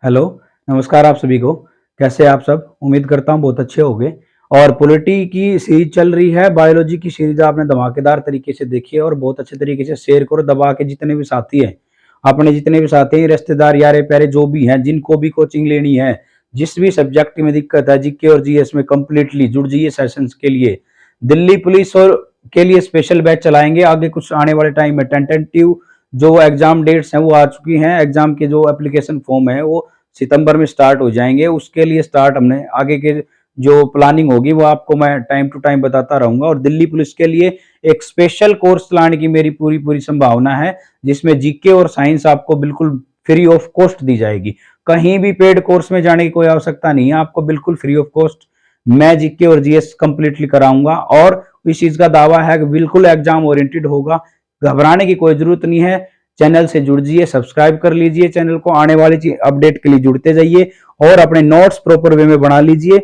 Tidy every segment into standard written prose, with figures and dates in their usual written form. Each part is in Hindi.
हेलो, नमस्कार आप सभी को। कैसे हैं आप सब? उम्मीद करता हूँ बहुत अच्छे होंगे। और पॉलिटी की सीरीज चल रही है, बायोलॉजी की सीरीज आपने धमाकेदार तरीके से देखी है और बहुत अच्छे तरीके से शेयर करो दबा के। जितने भी साथी हैं, अपने जितने भी साथी हैं, रिश्तेदार, यारे प्यारे जो भी हैं, जिनको भी कोचिंग लेनी है, जिस भी सब्जेक्ट में दिक्कत है, जीके और जीएस में कंप्लीटली जुड़ जाइए सेशंस के लिए। दिल्ली पुलिस और के लिए स्पेशल बैच चलाएंगे आगे कुछ आने वाले टाइम में। टेंटेटिव जो एग्जाम डेट्स हैं वो आ चुकी हैं। एग्जाम के जो एप्लीकेशन फॉर्म है वो सितंबर में स्टार्ट हो जाएंगे। उसके लिए स्टार्ट हमने आगे के जो प्लानिंग होगी वो आपको मैं टाइम टू टाइम बताता रहूंगा। और दिल्ली पुलिस के लिए एक स्पेशल कोर्स लाने की मेरी पूरी पूरी संभावना है, जिसमें जीके और साइंस आपको बिल्कुल फ्री ऑफ कॉस्ट दी जाएगी। कहीं भी पेड कोर्स में जाने की कोई आवश्यकता नहीं है, आपको बिल्कुल फ्री ऑफ कॉस्ट मैं जीके और जीएस कंप्लीटली कराऊंगा। और इस चीज का दावा है कि बिल्कुल एग्जाम ओरिएंटेड होगा, घबराने की कोई जरूरत नहीं है। चैनल से जुड़ जाइए, सब्सक्राइब कर लीजिए चैनल को, आने वाली अपडेट के लिए जुड़ते जाइए और अपने नोट्स प्रॉपर वे में बना लीजिए।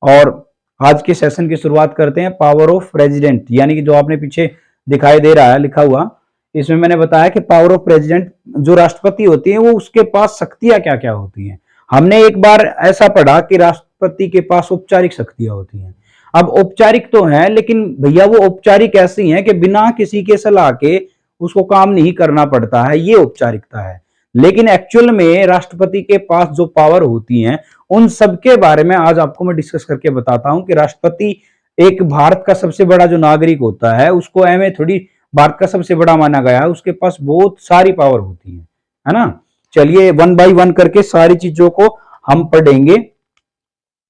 और आज के सेशन की शुरुआत करते हैं। पावर ऑफ प्रेसिडेंट, यानी कि जो आपने पीछे दिखाई दे रहा है लिखा हुआ, इसमें मैंने बताया कि पावर ऑफ प्रेसिडेंट जो राष्ट्रपति होती है वो उसके पास शक्तियां क्या क्या होती हैं। हमने एक बार ऐसा पढ़ा कि राष्ट्रपति के पास औपचारिक शक्तियां होती हैं। अब औपचारिक तो है, लेकिन भैया वो औपचारिक ऐसी हैं कि बिना किसी के सलाह के उसको काम नहीं करना पड़ता है, ये औपचारिकता है। लेकिन एक्चुअल में राष्ट्रपति के पास जो पावर होती हैं उन सब के बारे में आज आपको मैं डिस्कस करके बताता हूं कि राष्ट्रपति एक भारत का सबसे बड़ा जो नागरिक होता है उसको एवं थोड़ी भारत का सबसे बड़ा माना गया है, उसके पास बहुत सारी पावर होती है ना। चलिए वन बाय वन करके सारी चीजों को हम पढ़ेंगे।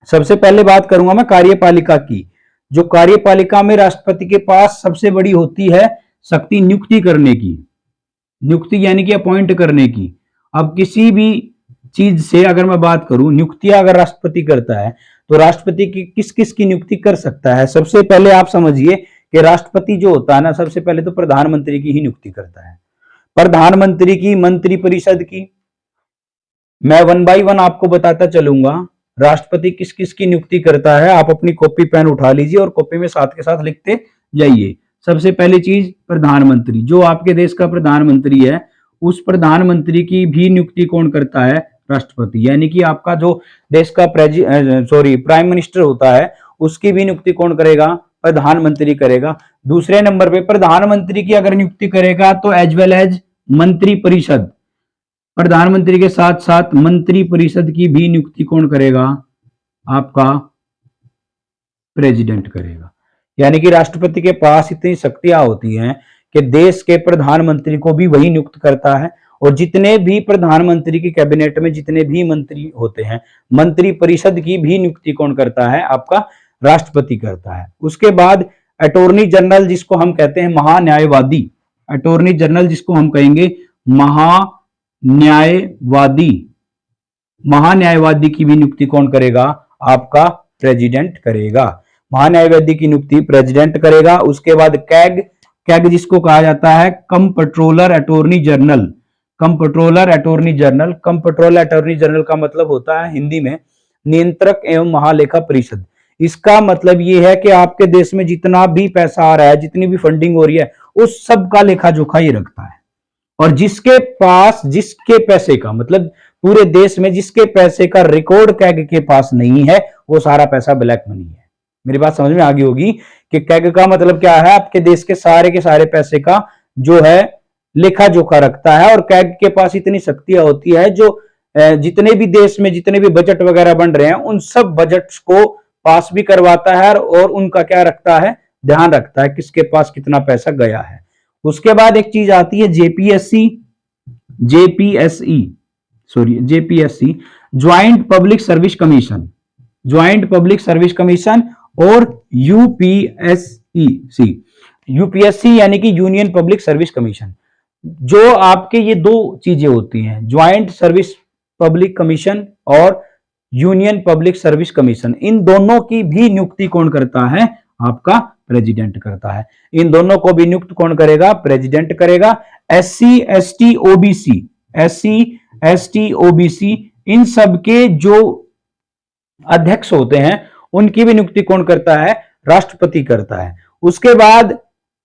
सबसे पहले बात करूंगा मैं कार्यपालिका की। जो कार्यपालिका में राष्ट्रपति के पास सबसे बड़ी होती है शक्ति नियुक्ति करने की। नियुक्ति यानी कि अपॉइंट करने की। अब किसी भी चीज से अगर मैं बात करूं, नियुक्तियां अगर राष्ट्रपति करता है तो राष्ट्रपति की किस किस की नियुक्ति कर सकता है। सबसे पहले आप समझिए कि राष्ट्रपति जो होता है ना, सबसे पहले तो प्रधानमंत्री की ही नियुक्ति करता है। प्रधानमंत्री की, मंत्री परिषद की, मैं वन बाय वन आपको बताता चलूंगा राष्ट्रपति किस किस की नियुक्ति करता है। आप अपनी कॉपी पेन उठा लीजिए और कॉपी में साथ के साथ लिखते जाइए। सबसे पहली चीज प्रधानमंत्री, जो आपके देश का प्रधानमंत्री है उस प्रधानमंत्री की भी नियुक्ति कौन करता है? राष्ट्रपति। यानी कि आपका जो देश का प्राइम मिनिस्टर होता है उसकी भी नियुक्ति कौन करेगा? प्रधानमंत्री करेगा। दूसरे नंबर पे प्रधानमंत्री की अगर नियुक्ति करेगा तो एज वेल एज मंत्री परिषद, प्रधानमंत्री के साथ साथ मंत्री परिषद की भी नियुक्ति कौन करेगा? आपका प्रेसिडेंट करेगा। यानी कि राष्ट्रपति के पास इतनी शक्तियां होती हैं कि देश के प्रधानमंत्री को भी वही नियुक्त करता है। और जितने भी प्रधानमंत्री की कैबिनेट में जितने भी मंत्री होते हैं, मंत्री परिषद की भी नियुक्ति कौन करता है? आपका राष्ट्रपति करता है। उसके बाद अटॉर्नी जनरल, जिसको हम कहते हैं महान्यायवादी, अटॉर्नी जनरल जिसको हम कहेंगे महान्यायवादी, महान्यायवादी की भी नियुक्ति कौन करेगा? आपका प्रेसिडेंट करेगा। महान्यायवादी की नियुक्ति प्रेसिडेंट करेगा। उसके बाद कैग, कैग जिसको कहा जाता है comptroller attorney general, comptroller attorney general. Comptroller attorney general का मतलब होता है हिंदी में नियंत्रक एवं महालेखा परिषद। इसका मतलब यह है कि आपके देश में जितना भी पैसा आ रहा है, जितनी भी फंडिंग हो रही है, उस सब का लेखा जोखा ये रखता है। और जिसके पास, जिसके पैसे का मतलब पूरे देश में जिसके पैसे का रिकॉर्ड कैग के पास नहीं है, वो सारा पैसा ब्लैक मनी है। मेरी बात समझ में आ गई होगी कि कैग का मतलब क्या है? आपके देश के सारे पैसे का जो है लेखा जोखा रखता है। और कैग के पास इतनी शक्तियां होती है जो जितने भी देश में जितने भी बजट वगैरह बन रहे हैं उन सब बजट्स को पास भी करवाता है और उनका क्या रखता है? ध्यान रखता है किसके पास कितना पैसा गया है। उसके बाद एक चीज आती है JPSC, JPSC joint public service commission, joint public service commission. और यूपीएससी, यूपीएससी यानी कि यूनियन पब्लिक सर्विस कमीशन। जो आपके ये दो चीजें होती हैं, ज्वाइंट सर्विस पब्लिक कमीशन और यूनियन पब्लिक सर्विस कमीशन, इन दोनों की भी नियुक्ति कौन करता है? आपका प्रेसिडेंट करता है। इन दोनों को भी नियुक्त कौन करेगा? प्रेसिडेंट करेगा। SC ST OBC, SC ST OBC, इन सब के जो अध्यक्ष होते हैं उनकी भी नियुक्ति कौन करता है? राष्ट्रपति करता है। उसके बाद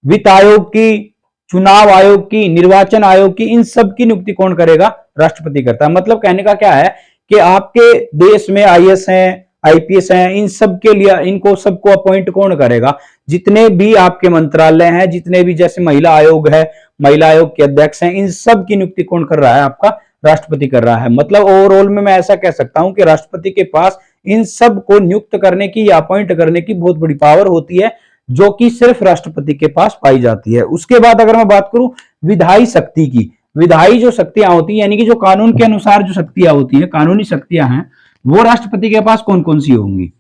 वित्त आयोग की, चुनाव आयोग की, निर्वाचन आयोग की, इन सब की नियुक्ति कौन करेगा? राष्ट्रपति करता है। मतलब कहने का क्या है कि आपके देश में आईएएस हैं, आईपीएस हैं, इन सब के लिए इनको सबको अपॉइंट कौन करेगा? जितने भी आपके मंत्रालय हैं, जितने भी जैसे महिला आयोग है, महिला आयोग के अध्यक्ष हैं, इन सब की नियुक्ति कौन कर रहा है? आपका राष्ट्रपति कर रहा है। मतलब ओवरऑल में मैं ऐसा कह सकता हूं कि राष्ट्रपति के पास इन सब को नियुक्त करने की या अपॉइंट करने की बहुत बड़ी पावर होती है, जो कि सिर्फ राष्ट्रपति के पास पाई जाती है। उसके बाद अगर मैं बात करूं विधायी शक्ति की, विधायी जो शक्तियां होती है यानी कि जो कानून के अनुसार जो शक्तियां होती है, कानूनी शक्तियां हैं, वो राष्ट्रपति के पास कौन कौन सी होंगी?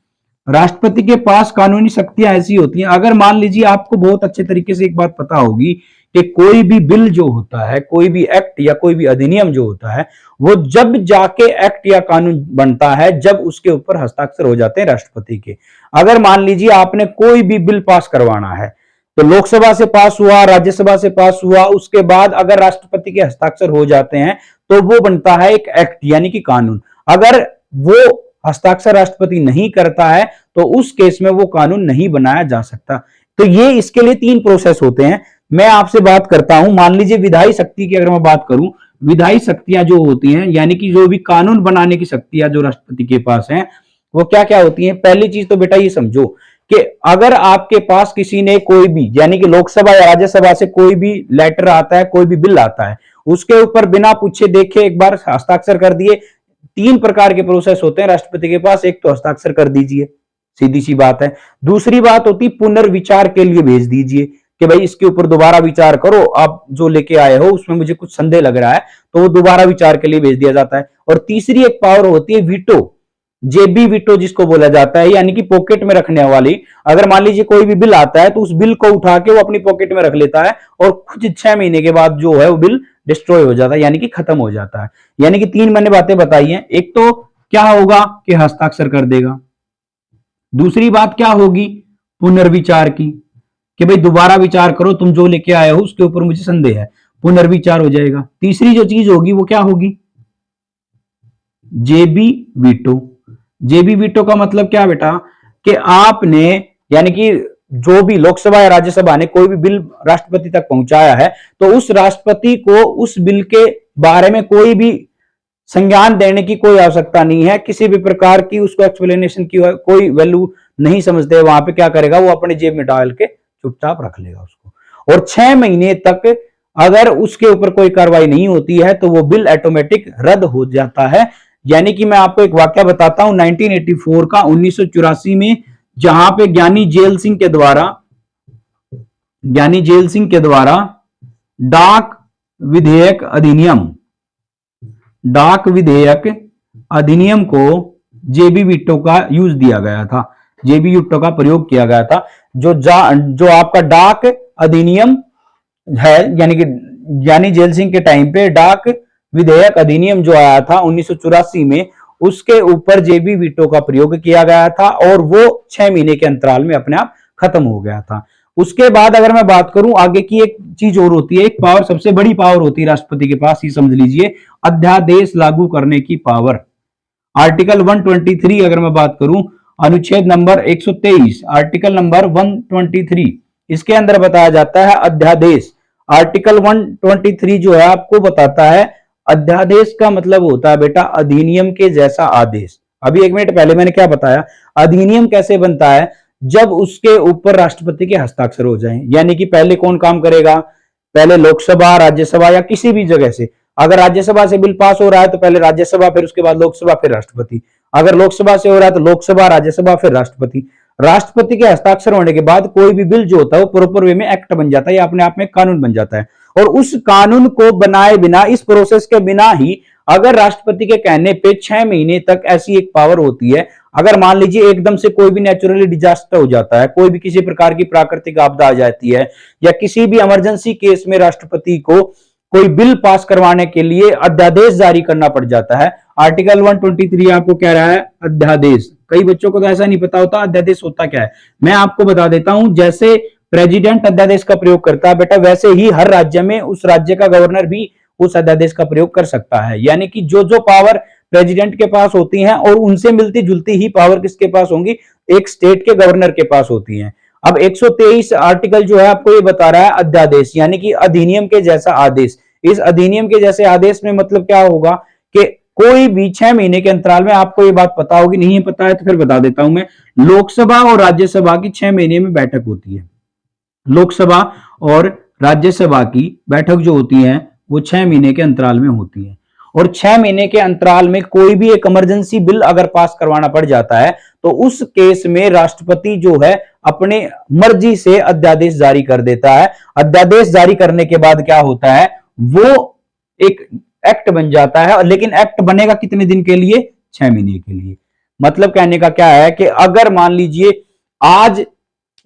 राष्ट्रपति के पास कानूनी शक्तियां ऐसी होती हैं, अगर मान लीजिए आपको बहुत अच्छे तरीके से एक बात पता होगी कि कोई भी बिल जो होता है, कोई भी एक्ट या कोई भी अधिनियम जो होता है, वो जब जाके एक्ट या कानून बनता है जब उसके ऊपर हस्ताक्षर हो जाते हैं राष्ट्रपति के। अगर मान लीजिए आपने कोई भी बिल पास करवाना है, तो लोकसभा से पास हुआ, राज्यसभा से पास हुआ, उसके बाद अगर राष्ट्रपति के हस्ताक्षर हो जाते हैं तो वो बनता है एक एक्ट यानी कि कानून। अगर वो हस्ताक्षर राष्ट्रपति नहीं करता है तो उस केस में वो कानून नहीं बनाया जा सकता। तो ये इसके लिए 3 प्रोसेस होते हैं। मैं आपसे बात करता हूं, मान लीजिए विधायी शक्ति की अगर मैं बात करूं, विधायी शक्तियां जो होती हैं यानी कि जो भी कानून बनाने की शक्तियां जो राष्ट्रपति के पास हैं, वो क्या क्या होती हैं? पहली चीज तो बेटा ये समझो कि अगर आपके पास किसी ने कोई भी यानी कि लोकसभा या राज्यसभा से कोई भी लेटर आता है, कोई भी बिल आता है, उसके ऊपर बिना पूछे देखे एक बार हस्ताक्षर कर दिए। 3 प्रकार के प्रोसेस होते हैं राष्ट्रपति के पास। एक तो हस्ताक्षर कर दीजिए, सीधी सी बात है। दूसरी बात होती पुनर्विचार के लिए भेज दीजिए कि भाई इसके ऊपर दोबारा विचार करो, आप जो लेके आए हो उसमें मुझे कुछ संदेह लग रहा है, तो वो दोबारा विचार के लिए भेज दिया जाता है। और तीसरी एक पावर होती है वीटो, जेबी वीटो जिसको बोला जाता है, यानी कि पॉकेट में रखने वाली। अगर मान लीजिए कोई भी बिल आता है तो उस बिल को उठा के वो अपनी पॉकेट में रख लेता है और कुछ 6 महीने के बाद जो है वो बिल डिस्ट्रॉय हो जाता है यानी कि खत्म हो जाता है। यानी कि 3 मैंने बातें बताई हैं। एक तो क्या होगा कि हस्ताक्षर कर देगा, दूसरी बात क्या होगी पुनर्विचार की, कि भाई दोबारा विचार करो, तुम जो लेके आए हो उसके ऊपर मुझे संदेह है, पुनर्विचार हो जाएगा। तीसरी जो चीज होगी वो क्या होगी? जेबी वीटो। जेबी वीटो का मतलब क्या बेटा कि आपने यानी कि जो भी लोकसभा या राज्यसभा ने कोई भी बिल राष्ट्रपति तक पहुंचाया है तो उस राष्ट्रपति को उस बिल के बारे में कोई भी संज्ञान देने की कोई आवश्यकता नहीं है, किसी भी प्रकार की उसको एक्सप्लेनेशन की कोई वैल्यू नहीं समझते। वहां पे क्या करेगा, वो अपने जेब में डाल के चुपचाप रख लेगा उसको। और 6 महीने तक अगर उसके ऊपर कोई कार्रवाई नहीं होती है तो वो बिल ऑटोमेटिक रद्द हो जाता है। यानी कि मैं आपको एक वाक्य बताता हूं 1984 का, 1984 में, जहां पे ज्ञानी जेल सिंह के द्वारा डाक विधेयक अधिनियम को जेबी वीटो का यूज दिया गया था, जेबी वीटो का प्रयोग किया गया था। जो आपका डाक अधिनियम है यानी कि ज्ञानी जेल सिंह के टाइम पे डाक विधेयक अधिनियम जो आया था 1984 में, उसके ऊपर जेबी वीटो का प्रयोग किया गया था और वो 6 महीने के अंतराल में अपने आप खत्म हो गया था। उसके बाद अगर मैं बात करूं आगे की, एक चीज और होती है, एक पावर, सबसे बड़ी पावर होती है राष्ट्रपति के पास, ये समझ लीजिए, अध्यादेश लागू करने की पावर। आर्टिकल 123 अगर मैं बात करूं, अनुच्छेद नंबर 123, आर्टिकल नंबर 123, इसके अंदर बताया जाता है अध्यादेश। आर्टिकल 123 जो है आपको बताता है अध्यादेश का मतलब होता है बेटा अधिनियम के जैसा आदेश। अभी 1 मिनट पहले मैंने क्या बताया, अधिनियम कैसे बनता है? जब उसके ऊपर राष्ट्रपति के हस्ताक्षर हो जाएं। यानी कि पहले कौन काम करेगा? पहले लोकसभा, राज्यसभा या किसी भी जगह से, अगर राज्यसभा से बिल पास हो रहा है तो पहले राज्यसभा, फिर उसके बाद लोकसभा, फिर राष्ट्रपति। अगर लोकसभा से हो रहा है तो लोकसभा, राज्यसभा, फिर राष्ट्रपति। राष्ट्रपति के हस्ताक्षर होने के बाद कोई भी बिल जो होता है वो प्रॉपर वे में एक्ट बन जाता है या अपने आप में कानून बन जाता है। और उस कानून को बनाए बिना, इस प्रोसेस के बिना ही, अगर राष्ट्रपति के कहने पे 6 महीने तक ऐसी एक पावर होती है, अगर मान लीजिए एकदम से कोई भी नेचुरली डिजास्टर हो जाता है, कोई भी किसी प्रकार की प्राकृतिक आपदा आ जाती है, या किसी भी इमरजेंसी केस में राष्ट्रपति को कोई बिल पास करवाने के लिए अध्यादेश जारी करना पड़ जाता है। आर्टिकल 123 आपको कह रहा है अध्यादेश। कई बच्चों को तो ऐसा नहीं पता होता अध्यादेश होता क्या है, मैं आपको बता देता हूं। जैसे प्रेसिडेंट अध्यादेश का प्रयोग करता है बेटा, वैसे ही हर राज्य में उस राज्य का गवर्नर भी उस अध्यादेश का प्रयोग कर सकता है। यानी कि जो जो पावर प्रेसिडेंट के पास होती हैं और उनसे मिलती जुलती ही पावर किसके पास होंगी? एक स्टेट के गवर्नर के पास होती हैं। अब 123 आर्टिकल जो है आपको ये बता रहा है अध्यादेश, यानी कि अधिनियम के जैसा आदेश। इस अधिनियम के जैसे आदेश में मतलब क्या होगा कि कोई भी 6 महीने के अंतराल में, आपको ये बात पता होगी, नहीं पता है तो फिर बता देता हूं मैं, लोकसभा और राज्यसभा की 6 महीने में बैठक होती है। लोकसभा और राज्यसभा की बैठक जो होती है वो 6 महीने के अंतराल में होती है। और 6 महीने के अंतराल में कोई भी एक इमरजेंसी बिल अगर पास करवाना पड़ जाता है तो उस केस में राष्ट्रपति जो है अपने मर्जी से अध्यादेश जारी कर देता है। अध्यादेश जारी करने के बाद क्या होता है, वो एक एक्ट बन जाता है। लेकिन एक्ट बनेगा कितने दिन के लिए, 6 महीने के लिए। मतलब कहने का क्या है कि अगर मान लीजिए आज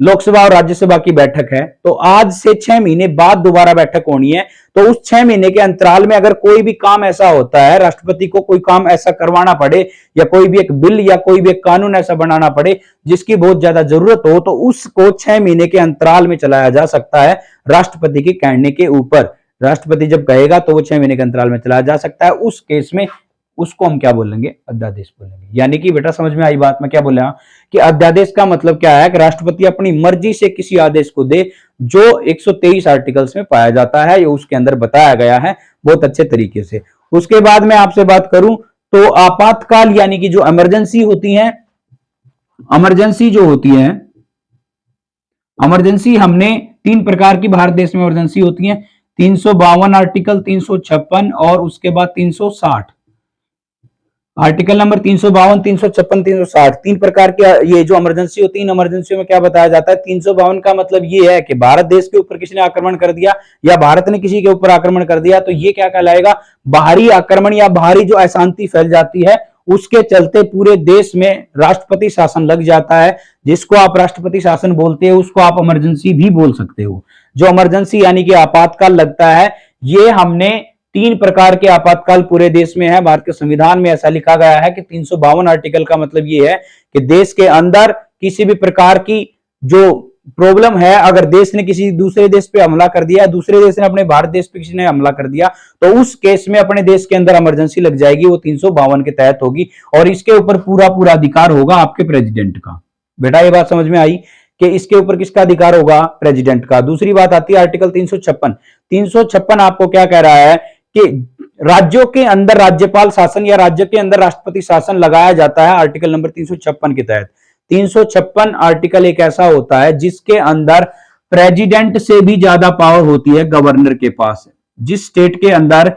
लोकसभा और राज्यसभा की बैठक है तो आज से 6 महीने बाद दोबारा बैठक होनी है, तो उस 6 महीने के अंतराल में अगर कोई भी काम ऐसा होता है, राष्ट्रपति को कोई काम ऐसा करवाना पड़े या कोई भी एक बिल या कोई भी एक कानून ऐसा बनाना पड़े जिसकी बहुत ज्यादा जरूरत हो, तो उसको 6 महीने के अंतराल में चलाया जा सकता है राष्ट्रपति के कहने के ऊपर। राष्ट्रपति जब कहेगा तो वो 6 महीने के अंतराल में चलाया जा सकता है। उस केस में उसको हम क्या बोलेंगे, अध्यादेश बोलेंगे। यानी कि बेटा समझ में आई बात, मैं क्या बोला कि अध्यादेश का मतलब क्या है कि राष्ट्रपति अपनी मर्जी से किसी आदेश को दे जो 123 आर्टिकल्स में पाया जाता है, ये उसके अंदर बताया गया है बहुत अच्छे तरीके से। उसके बाद मैं आपसे बात करूं तो आपातकाल यानी कि जो इमरजेंसी होती है, इमरजेंसी जो होती है, इमरजेंसी हमने 3 प्रकार की भारत देश में इमरजेंसी होती है। 352 आर्टिकल, 356 और उसके बाद 360। आर्टिकल नंबर 352, 356, 360, 3 प्रकार की ये जो इमरजेंसी होती है। इन इमरजेंसी में क्या बताया जाता है, 352 का मतलब ये है कि भारत देश के ऊपर किसी ने आक्रमण कर दिया या भारत ने किसी के ऊपर आक्रमण कर दिया, तो ये क्या कहलाएगा, बाहरी आक्रमण या बाहरी जो अशांति फैल जाती है उसके चलते पूरे देश में राष्ट्रपति शासन लग जाता है। जिसको आप राष्ट्रपति शासन बोलते हो उसको आप इमरजेंसी भी बोल सकते हो। जो इमरजेंसी यानी कि आपातकाल लगता है, ये हमने 3 प्रकार के आपातकाल पूरे देश में है। भारत के संविधान में ऐसा लिखा गया है कि 352 आर्टिकल का मतलब ये है कि देश के अंदर किसी भी प्रकार की जो प्रॉब्लम है, अगर देश ने किसी दूसरे देश पे हमला कर दिया, दूसरे देश ने अपने भारत देश पे किसी ने हमला कर दिया, तो उस केस में अपने देश के अंदर इमरजेंसी लग जाएगी, वो 352 के तहत होगी और इसके ऊपर पूरा पूरा अधिकार होगा आपके प्रेसिडेंट का। बेटा ये बात समझ में आई कि इसके ऊपर किसका अधिकार होगा, प्रेसिडेंट का। दूसरी बात आती है आर्टिकल 356। 356 आपको क्या कह रहा है कि राज्यों के अंदर राज्यपाल शासन या राज्य के अंदर राष्ट्रपति शासन लगाया जाता है आर्टिकल नंबर 356 के तहत। 356 आर्टिकल एक ऐसा होता है जिसके अंदर प्रेसिडेंट से भी ज्यादा पावर होती है गवर्नर के पास। जिस स्टेट के अंदर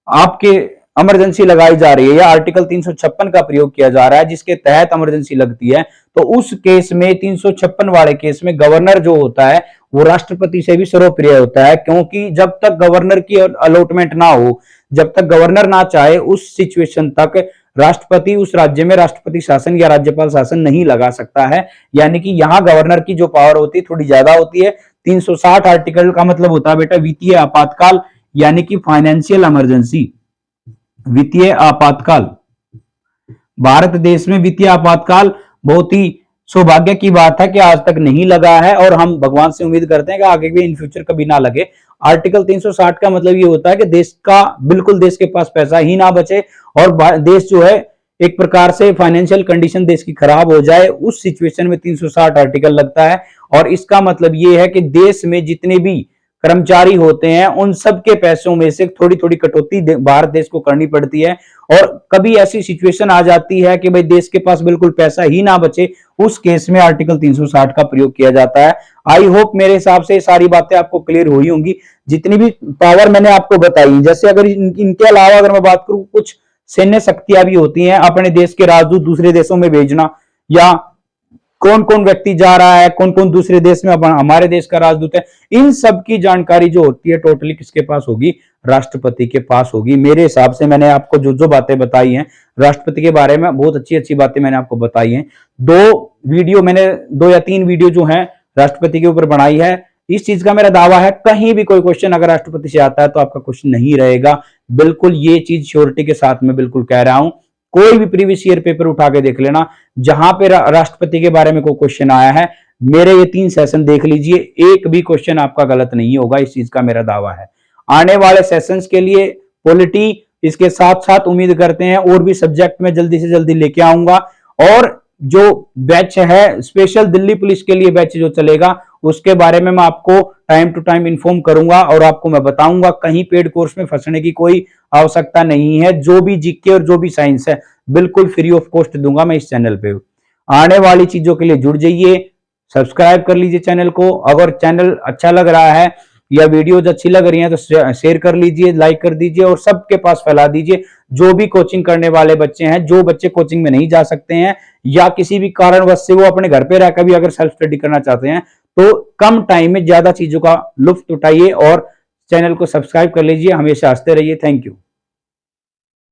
आपके इमरजेंसी लगाई जा रही है या आर्टिकल 356 का प्रयोग किया जा रहा है जिसके तहत इमरजेंसी लगती है, तो उस केस में 356 वाले केस में गवर्नर जो होता है वो राष्ट्रपति से भी सर्वप्रिय होता है, क्योंकि जब तक गवर्नर की अलॉटमेंट ना हो, जब तक गवर्नर ना चाहे, उस सिचुएशन तक राष्ट्रपति उस राज्य में राष्ट्रपति शासन या राज्यपाल शासन नहीं लगा सकता है। यानी कि यहां गवर्नर की जो पावर होती है थोड़ी ज्यादा होती है। 360 आर्टिकल का मतलब होता है बेटा वित्तीय आपातकाल यानी कि फाइनेंशियल इमरजेंसी। वित्तीय आपातकाल, भारत देश में वित्तीय आपातकाल बहुत ही सौभाग्य की बात है कि आज तक नहीं लगा है और हम भगवान से उम्मीद करते हैं कि आगे भी इन फ्यूचर कभी ना लगे। आर्टिकल 360 का मतलब ये होता है कि देश का बिल्कुल देश के पास पैसा ही ना बचे और देश जो है एक प्रकार से फाइनेंशियल कंडीशन देश की खराब हो जाए, उस सिचुएशन में 360 आर्टिकल लगता है। और इसका मतलब ये है कि देश में जितने भी कर्मचारी होते हैं उन सबके पैसों में से थोड़ी थोड़ी कटौती भारत देश को करनी पड़ती है। और कभी ऐसी सिचुएशन आ जाती है कि भाई देश के पास बिल्कुल पैसा ही ना बचे, उस केस में आर्टिकल 360 का प्रयोग किया जाता है। आई होप मेरे हिसाब से सारी बातें आपको क्लियर हुई होंगी। जितनी भी पावर मैंने आपको बताई, जैसे अगर इनके अलावा अगर मैं बात करूं, कुछ सैन्य शक्तियां भी होती हैं, अपने देश के राजदूत दूसरे देशों में भेजना, या कौन कौन व्यक्ति जा रहा है, कौन कौन दूसरे देश में हमारे देश का राजदूत है, इन सब की जानकारी जो होती है टोटली किसके पास होगी, राष्ट्रपति के पास होगी। मेरे हिसाब से मैंने आपको जो जो बातें बताई हैं राष्ट्रपति के बारे में, बहुत अच्छी अच्छी बातें मैंने आपको बताई हैं। 2 या 3 वीडियो जो हैं राष्ट्रपति के ऊपर बनाई है। इस चीज का मेरा दावा है कहीं भी कोई क्वेश्चन अगर राष्ट्रपति से आता है तो आपका क्वेश्चन नहीं रहेगा। बिल्कुल ये चीज श्योरिटी के साथ में बिल्कुल कह रहा हूं। कोई भी प्रीवियस ईयर पेपर उठा के देख लेना, जहां पे राष्ट्रपति के बारे में कोई क्वेश्चन आया है, मेरे ये 3 सेशन देख लीजिए, एक भी क्वेश्चन आपका गलत नहीं होगा, इस चीज का मेरा दावा है। आने वाले सेशंस के लिए पॉलिटी इसके साथ साथ उम्मीद करते हैं और भी सब्जेक्ट में जल्दी से जल्दी लेके आऊंगा। और जो बैच है स्पेशल दिल्ली पुलिस के लिए बैच जो चलेगा उसके बारे में मैं आपको टाइम टू टाइम इन्फॉर्म करूंगा और आपको मैं बताऊंगा। कहीं पेड कोर्स में फंसने की कोई आवश्यकता नहीं है। जो भी जीके और जो भी साइंस है बिल्कुल फ्री ऑफ कॉस्ट दूंगा मैं इस चैनल पे। आने वाली चीजों के लिए जुड़ जाइए, सब्सक्राइब कर लीजिए चैनल को। अगर चैनल अच्छा लग रहा है या वीडियोज अच्छी लग रही हैं तो शेयर कर लीजिए, लाइक कर दीजिए और सबके पास फैला दीजिए। जो भी कोचिंग करने वाले बच्चे हैं, जो बच्चे कोचिंग में नहीं जा सकते हैं या किसी भी कारणवश से वो अपने घर पे रहकर भी अगर सेल्फ स्टडी करना चाहते हैं, तो कम टाइम में ज्यादा चीजों का लुत्फ उठाइए और चैनल को सब्सक्राइब कर लीजिए। हमेशा हंसते रहिए। Thank you.